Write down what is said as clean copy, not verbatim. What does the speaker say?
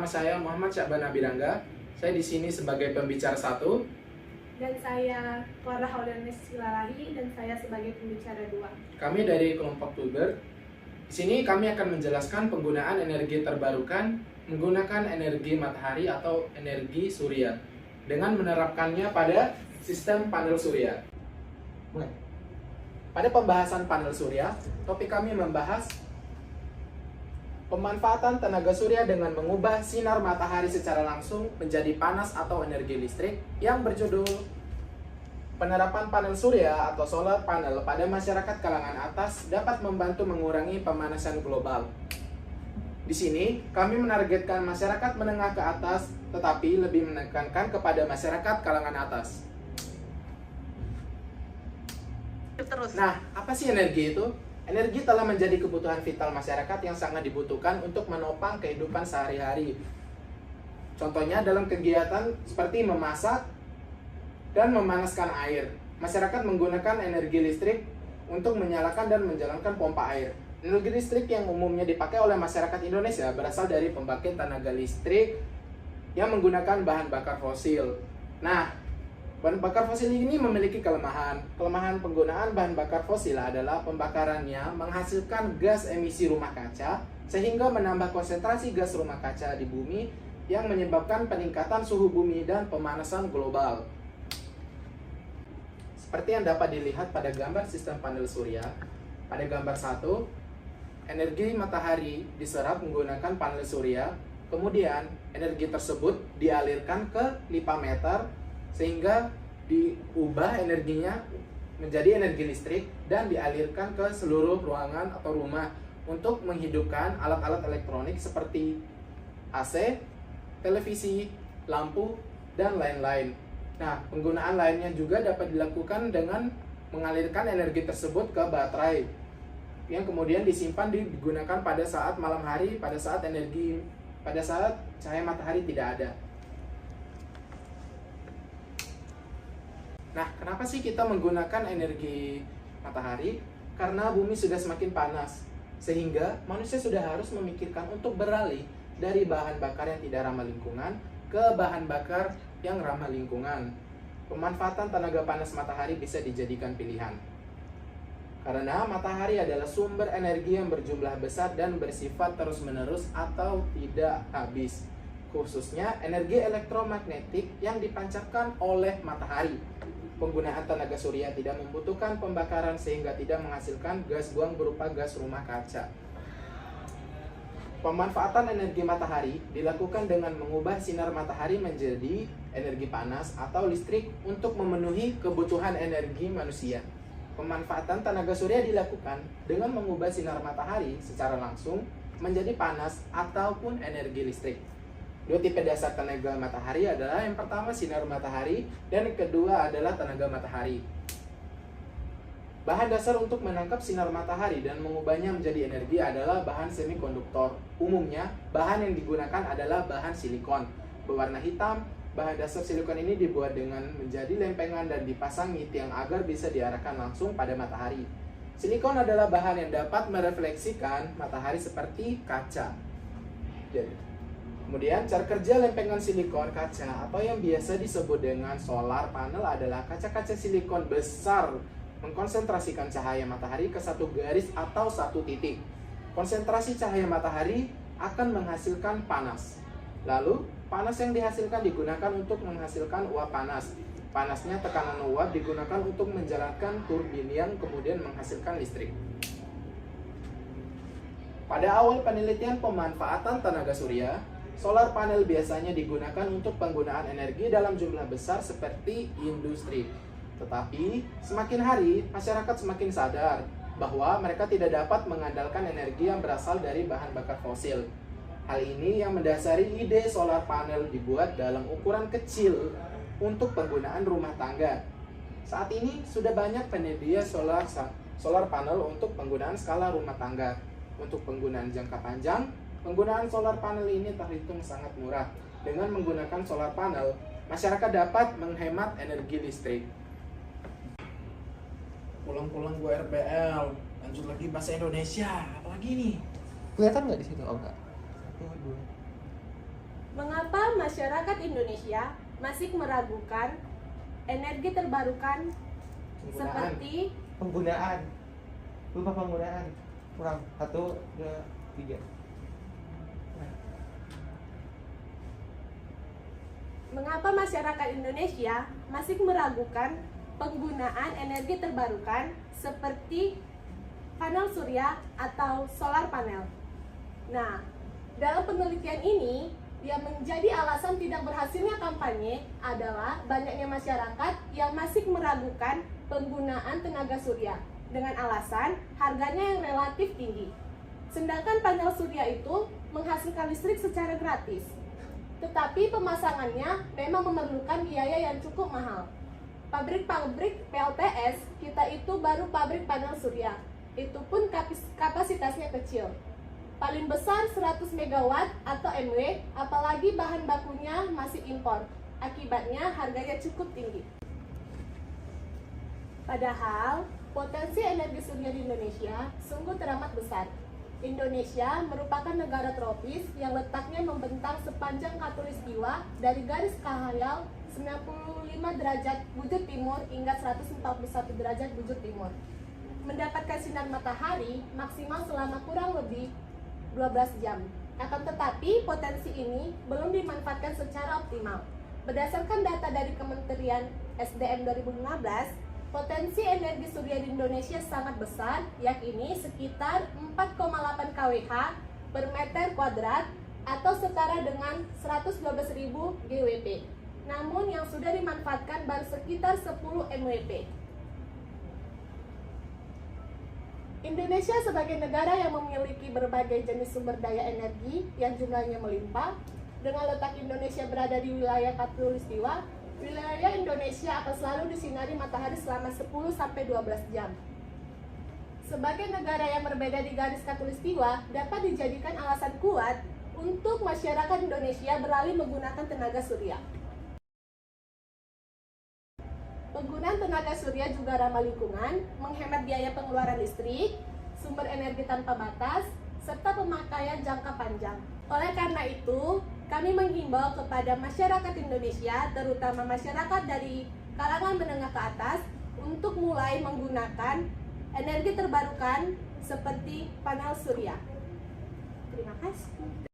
saya Muhammad Syakban Abirangga. Saya di sini sebagai pembicara satu. Dan saya Clara Haudanes Silalahi dan saya sebagai pembicara 2. Kami dari kelompok Tulber. Di sini kami akan menjelaskan penggunaan energi terbarukan menggunakan energi matahari atau energi surya dengan menerapkannya pada sistem panel surya. Mulai. Pada pembahasan panel surya, topik kami membahas pemanfaatan tenaga surya dengan mengubah sinar matahari secara langsung menjadi panas atau energi listrik yang berjudul penerapan panel surya atau solar panel pada masyarakat kalangan atas dapat membantu mengurangi pemanasan global. Di sini, kami menargetkan masyarakat menengah ke atas, tetapi lebih menekankan kepada masyarakat kalangan atas. Nah, apa sih energi itu? Energi telah menjadi kebutuhan vital masyarakat yang sangat dibutuhkan untuk menopang kehidupan sehari-hari. Contohnya dalam kegiatan seperti memasak dan memanaskan air. Masyarakat menggunakan energi listrik untuk menyalakan dan menjalankan pompa air. Energi listrik yang umumnya dipakai oleh masyarakat Indonesia berasal dari pembangkit tenaga listrik yang menggunakan bahan bakar fosil. Nah, bahan bakar fosil ini memiliki kelemahan. Kelemahan penggunaan bahan bakar fosil adalah pembakarannya menghasilkan gas emisi rumah kaca sehingga menambah konsentrasi gas rumah kaca di bumi yang menyebabkan peningkatan suhu bumi dan pemanasan global. Seperti yang dapat dilihat pada gambar sistem panel surya, pada gambar 1, energi matahari diserap menggunakan panel surya, kemudian energi tersebut dialirkan ke lipa meter sehingga diubah energinya menjadi energi listrik dan dialirkan ke seluruh ruangan atau rumah untuk menghidupkan alat-alat elektronik seperti AC, televisi, lampu, dan lain-lain. Nah, penggunaan lainnya juga dapat dilakukan dengan mengalirkan energi tersebut ke baterai yang kemudian disimpan digunakan pada saat malam hari, pada saat cahaya matahari tidak ada. Nah, kenapa sih kita menggunakan energi matahari? Karena bumi sudah semakin panas, sehingga manusia sudah harus memikirkan untuk beralih dari bahan bakar yang tidak ramah lingkungan ke bahan bakar yang ramah lingkungan. Pemanfaatan tenaga panas matahari bisa dijadikan pilihan. Karena matahari adalah sumber energi yang berjumlah besar dan bersifat terus-menerus atau tidak habis. Khususnya energi elektromagnetik yang dipancarkan oleh matahari. Penggunaan tenaga surya tidak membutuhkan pembakaran sehingga tidak menghasilkan gas buang berupa gas rumah kaca. Pemanfaatan energi matahari dilakukan dengan mengubah sinar matahari menjadi energi panas atau listrik untuk memenuhi kebutuhan energi manusia. Pemanfaatan tenaga surya dilakukan dengan mengubah sinar matahari secara langsung menjadi panas ataupun energi listrik. Dua tipe dasar tenaga matahari adalah yang pertama sinar matahari dan yang kedua adalah tenaga matahari. Bahan dasar untuk menangkap sinar matahari dan mengubahnya menjadi energi adalah bahan semikonduktor. Umumnya, bahan yang digunakan adalah bahan silikon berwarna hitam. Bahan dasar silikon ini dibuat dengan menjadi lempengan dan dipasangi tiang agar bisa diarahkan langsung pada matahari. Silikon adalah bahan yang dapat merefleksikan matahari seperti kaca. Kemudian, cara kerja lempengan silikon kaca atau yang biasa disebut dengan solar panel adalah kaca-kaca silikon besar mengkonsentrasikan cahaya matahari ke satu garis atau satu titik. Konsentrasi cahaya matahari akan menghasilkan panas. Lalu, panas yang dihasilkan digunakan untuk menghasilkan uap panas. Panasnya tekanan uap digunakan untuk menjalankan turbin yang kemudian menghasilkan listrik. Pada awal penelitian pemanfaatan tenaga surya, solar panel biasanya digunakan untuk penggunaan energi dalam jumlah besar seperti industri. Tetapi, semakin hari, masyarakat semakin sadar bahwa mereka tidak dapat mengandalkan energi yang berasal dari bahan bakar fosil. Hal ini yang mendasari ide solar panel dibuat dalam ukuran kecil untuk penggunaan rumah tangga. Saat ini, sudah banyak penyedia solar panel untuk penggunaan skala rumah tangga. Untuk penggunaan jangka panjang, penggunaan solar panel ini terhitung sangat murah. Dengan menggunakan solar panel, masyarakat dapat menghemat energi listrik. Pulang-pulang gue RBL, lanjut lagi bahasa Indonesia, apalagi nih? Kelihatan nggak di situ? Oh enggak. 1, 2. masyarakat Indonesia masih meragukan energi terbarukan seperti penggunaan. Lupa penggunaan. Kurang 1, 2, 3. Mengapa masyarakat Indonesia masih meragukan penggunaan energi terbarukan seperti panel surya atau solar panel? Nah, dalam penelitian ini yang menjadi alasan tidak berhasilnya kampanye adalah banyaknya masyarakat yang masih meragukan penggunaan tenaga surya dengan alasan harganya yang relatif tinggi. Sedangkan panel surya itu menghasilkan listrik secara gratis. Tetapi pemasangannya memang memerlukan biaya yang cukup mahal. Pabrik-pabrik PLTS kita itu baru pabrik panel surya. Itu pun kapasitasnya kecil. Paling besar 100 MW atau MW, apalagi bahan bakunya masih impor. Akibatnya harganya cukup tinggi. Padahal potensi energi surya di Indonesia sungguh teramat besar. Indonesia merupakan negara tropis yang letaknya membentang sepanjang khatulistiwa dari garis kahayal 95 derajat bujur timur hingga 141 derajat bujur timur. Mendapatkan sinar matahari maksimal selama kurang lebih 12 jam. Akan tetapi potensi ini belum dimanfaatkan secara optimal. Berdasarkan data dari Kementerian SDM 2015, potensi energi surya di Indonesia sangat besar, yakni sekitar 4,8 kWh per meter kuadrat atau setara dengan 112.000 GWP. Namun yang sudah dimanfaatkan baru sekitar 10 MWP. Indonesia sebagai negara yang memiliki berbagai jenis sumber daya energi yang jumlahnya melimpah, dengan letak Indonesia berada di wilayah khatulistiwa, wilayah Indonesia akan selalu disinari matahari selama 10-12 jam. Sebagai negara yang berbeda di garis khatulistiwa, dapat dijadikan alasan kuat untuk masyarakat Indonesia beralih menggunakan tenaga surya. Penggunaan tenaga surya juga ramah lingkungan, menghemat biaya pengeluaran listrik, sumber energi tanpa batas, serta pemakaian jangka panjang. Oleh karena itu, kami menghimbau kepada masyarakat Indonesia, terutama masyarakat dari kalangan menengah ke atas, untuk mulai menggunakan energi terbarukan seperti panel surya. Terima kasih.